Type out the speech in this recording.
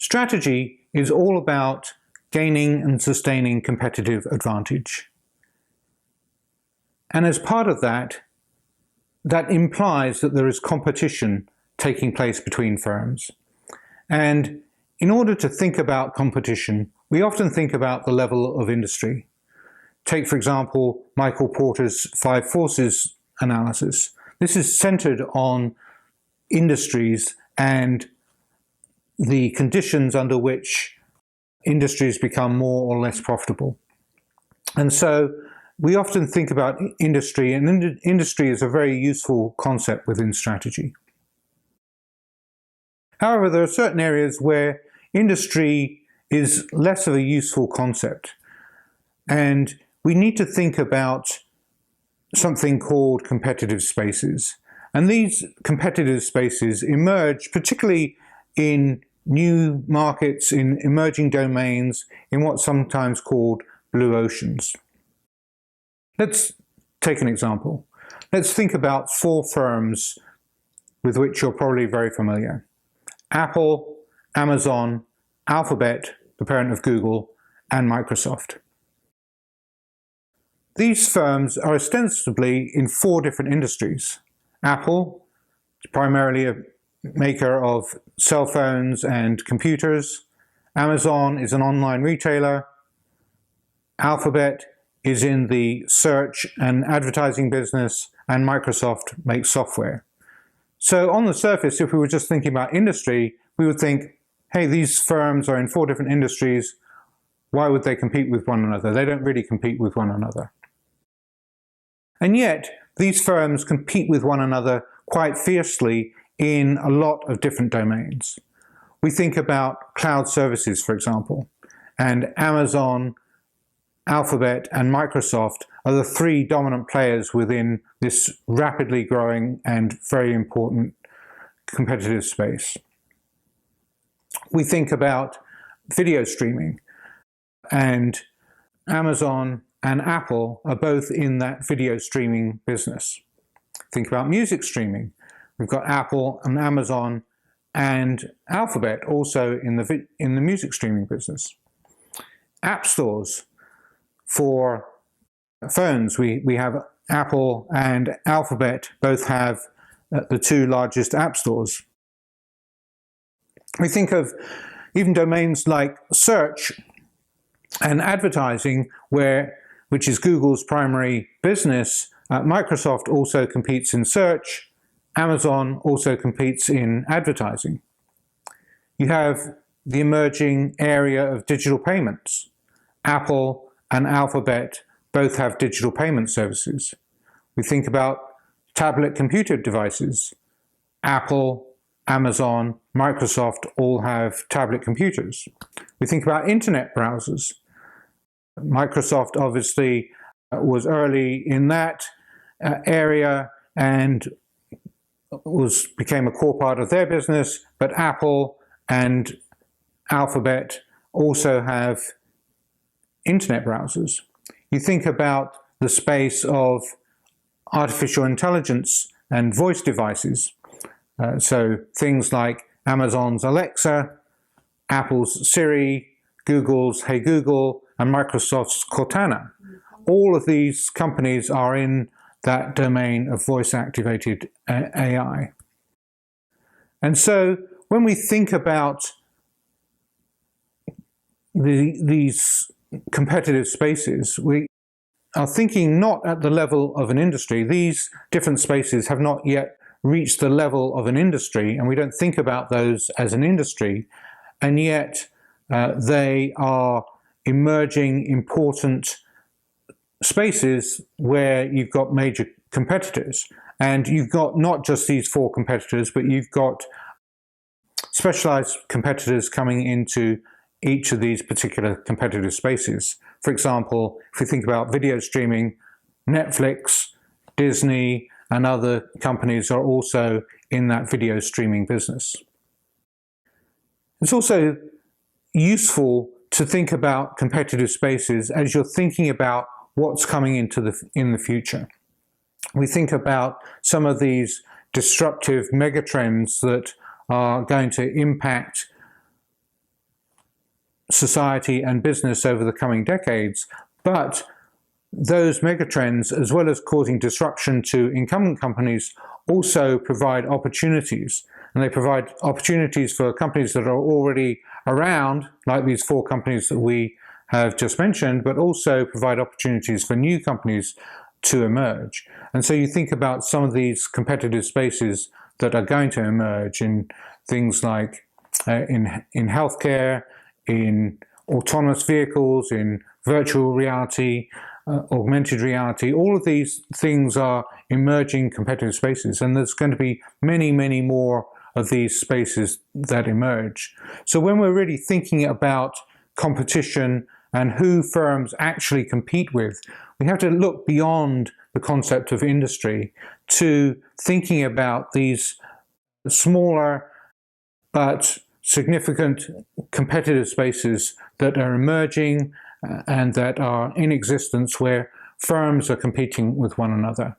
Strategy is all about gaining and sustaining competitive advantage. And as part of that, that implies that there is competition taking place between firms. And in order to think about competition, we often think about the level of industry. Take, for example, Michael Porter's 5 forces analysis. This is centered on industries and the conditions under which industries become more or less profitable. And so we often think about industry, and industry is a very useful concept within strategy. However, there are certain areas where industry is less of a useful concept, and we need to think about something called competitive spaces. And these competitive spaces emerge particularly in new markets, in emerging domains, in what's sometimes called blue oceans. Let's take an example. Let's think about 4 firms with which you're probably very familiar. Apple, Amazon, Alphabet, the parent of Google, and Microsoft. These firms are ostensibly in 4 different industries. Apple is primarily a maker of cell phones and computers. Amazon is an online retailer. Alphabet is in the search and advertising business, and Microsoft makes software. So on the surface, if we were just thinking about industry, we would think, hey, these firms are in 4 different industries. Why would they compete with one another? They don't really compete with one another. And yet, these firms compete with one another quite fiercely in a lot of different domains. We think about cloud services, for example, and Amazon, Alphabet, and Microsoft are the 3 dominant players within this rapidly growing and very important competitive space. We think about video streaming, and Amazon and Apple are both in that video streaming business. Think about music streaming. We've got Apple and Amazon and Alphabet also in the music streaming business. App stores for phones. We have Apple and Alphabet both have the 2 largest app stores. We think of even domains like search and advertising, which is Google's primary business. Microsoft also competes in search. Amazon also competes in advertising. You have the emerging area of digital payments. Apple and Alphabet both have digital payment services. We think about tablet computer devices. Apple, Amazon, Microsoft all have tablet computers. We think about internet browsers. Microsoft obviously was early in that area and became a core part of their business, but Apple and Alphabet also have internet browsers. You think about the space of artificial intelligence and voice devices. So things like Amazon's Alexa, Apple's Siri, Google's Hey Google, and Microsoft's Cortana. All of these companies are in that domain of voice-activated AI. And so when we think about these competitive spaces, we are thinking not at the level of an industry. These different spaces have not yet reached the level of an industry, and we don't think about those as an industry, and yet they are emerging important spaces where you've got major competitors. And you've got not just these 4 competitors, but you've got specialized competitors coming into each of these particular competitive spaces. For example, if we think about video streaming, Netflix, Disney, and other companies are also in that video streaming business. It's also useful to think about competitive spaces as you're thinking about what's coming in the future. We think about some of these disruptive megatrends that are going to impact society and business over the coming decades. But those megatrends, as well as causing disruption to incumbent companies, also provide opportunities. And they provide opportunities for companies that are already around, like these 4 companies that we have just mentioned, but also provide opportunities for new companies to emerge. And so you think about some of these competitive spaces that are going to emerge in things like in healthcare, in autonomous vehicles, in virtual reality, augmented reality. All of these things are emerging competitive spaces, and there's going to be many, many more of these spaces that emerge. So when we're really thinking about competition and who firms actually compete with, we have to look beyond the concept of industry to thinking about these smaller but significant competitive spaces that are emerging and that are in existence, where firms are competing with one another.